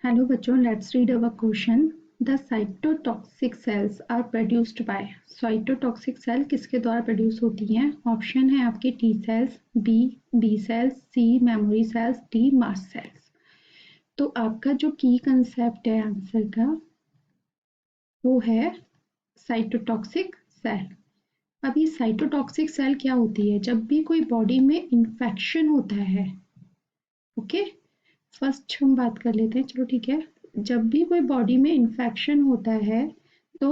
Hello बच्चों, let's read our question. The cytotoxic cells are produced by. Cytotoxic cell किसके द्वारा produce होती हैं? ऑप्शन है आपके T cells, B cells, C memory cells, D mast cells. तो आपका जो की कंसेप्ट है आंसर का वो है साइटोटॉक्सिक सेल। अब ये साइटोटॉक्सिक सेल क्या होती है? जब भी कोई बॉडी में इंफेक्शन होता है, ओके, फर्स्ट हम बात कर लेते हैं, चलो ठीक है। जब भी कोई बॉडी में इन्फेक्शन होता है तो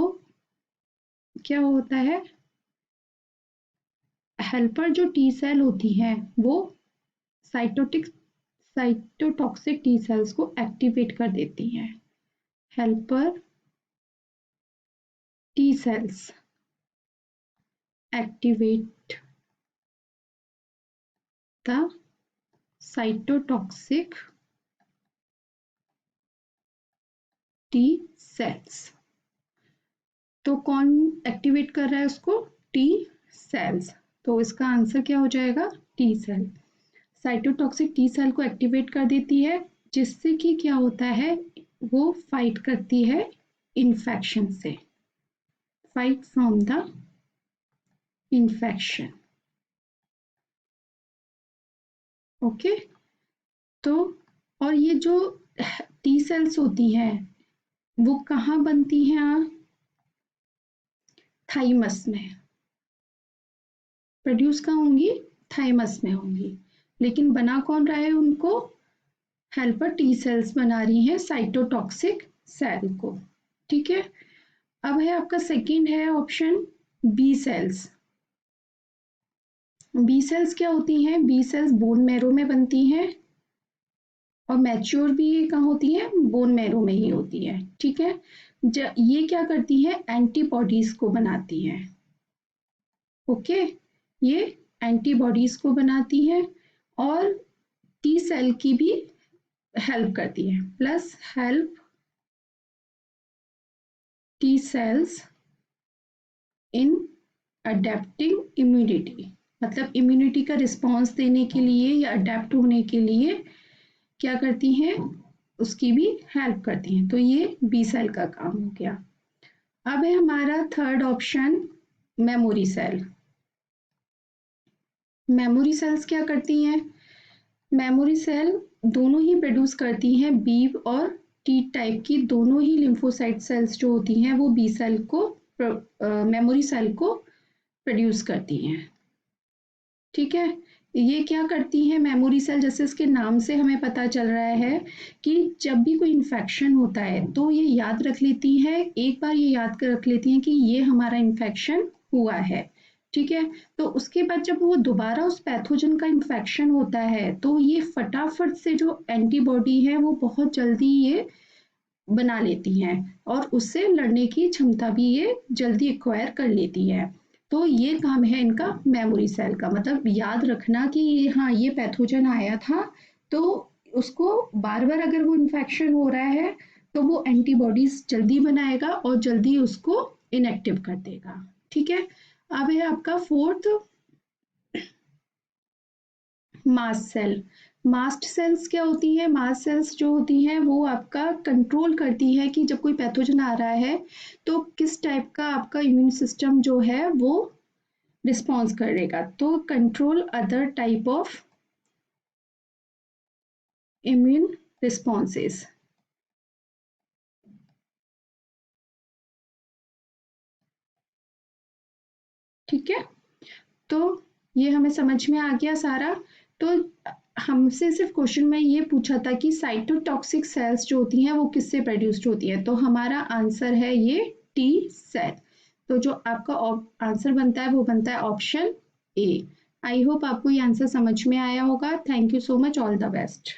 क्या होता है, हेल्पर जो टी सेल होती हैं वो साइटोटॉक्सिक टी सेल्स को एक्टिवेट कर देती हैं। Helper T cells activate the cytotoxic T cells. तो कौन एक्टिवेट कर रहा है उसको? T cells. तो इसका आंसर क्या हो जाएगा? T cell. Cytotoxic T cell को एक्टिवेट कर देती है, जिससे कि क्या होता है, वो फाइट करती है इन्फेक्शन से, fight from the infection. Okay, तो और ये जो टी सेल्स होती हैं वो कहाँ बनती हैं? थाइमस में। प्रोड्यूस कहाँ होंगी? थाइमस में होंगी। लेकिन बना कौन रहा है उनको? हेल्पर टी सेल्स बना रही हैं साइटोटॉक्सिक सेल को। ठीक है, अब है आपका सेकंड है option B cells. B cells क्या होती हैं? बी सेल्स बोन मैरो में बनती हैं और मैच्योर भी कहाँ होती हैं? बोन मैरो में ही होती है। ठीक है, ये क्या करती हैं? एंटीबॉडीज को बनाती हैं। ओके, ये एंटीबॉडीज को बनाती हैं और टी सेल की भी हेल्प करती है, प्लस हेल्प टी सेल्स इन अडेप्टिंग इम्यूनिटी। मतलब इम्यूनिटी का रिस्पॉन्स देने के लिए या अडेप्ट होने के लिए क्या करती हैं? उसकी भी हेल्प करती हैं। तो ये बी सेल का काम हो गया। अब है हमारा third option memory cell. Memory cells क्या करती हैं? मेमोरी सेल दोनों ही प्रोड्यूस करती हैं बी और टी टाइप की दोनों ही लिम्फोसाइट सेल्स जो होती हैं वो बी सेल को मेमोरी सेल को प्रोड्यूस करती हैं। ठीक है, ये क्या करती हैं मेमोरी सेल? जैसे इसके नाम से हमें पता चल रहा है कि जब भी कोई इन्फेक्शन होता है तो ये याद रख लेती हैं, एक बार ये याद कर रख लेती हैं कि ये हमारा इन्फेक्शन हुआ है। ठीक है, तो उसके बाद जब वो दोबारा उस पैथोजन का इन्फेक्शन होता है तो ये फटाफट से जो एंटीबॉडी है वो बहुत जल्दी ये बना लेती हैं और उससे लड़ने की क्षमता भी ये जल्दी एक्वायर कर लेती है। तो ये काम है इनका मेमोरी सेल का, मतलब याद रखना कि हाँ ये पैथोजन आया था, तो उसको बार बार अगर वो इन्फेक्शन हो रहा है तो वो एंटीबॉडीज जल्दी बनाएगा और जल्दी उसको इनएक्टिव कर देगा। ठीक है, अब है आपका fourth mast cell. Mast cells क्या होती हैं? मास्ट सेल्स जो होती हैं वो आपका कंट्रोल करती है कि जब कोई पैथोजन आ रहा है तो किस टाइप का आपका इम्यून सिस्टम जो है वो रिस्पॉन्स करेगा। तो control other type of immune responses. ठीक है, तो ये हमें समझ में आ गया सारा। तो हमसे सिर्फ क्वेश्चन में ये पूछा था कि साइटोटॉक्सिक सेल्स जो होती हैं वो किससे प्रोड्यूस्ड होती हैं, तो हमारा आंसर है ये टी सेल। तो जो आपका आंसर बनता है वो बनता है ऑप्शन ए। आई होप आपको ये आंसर समझ में आया होगा। Thank you so much, all the best.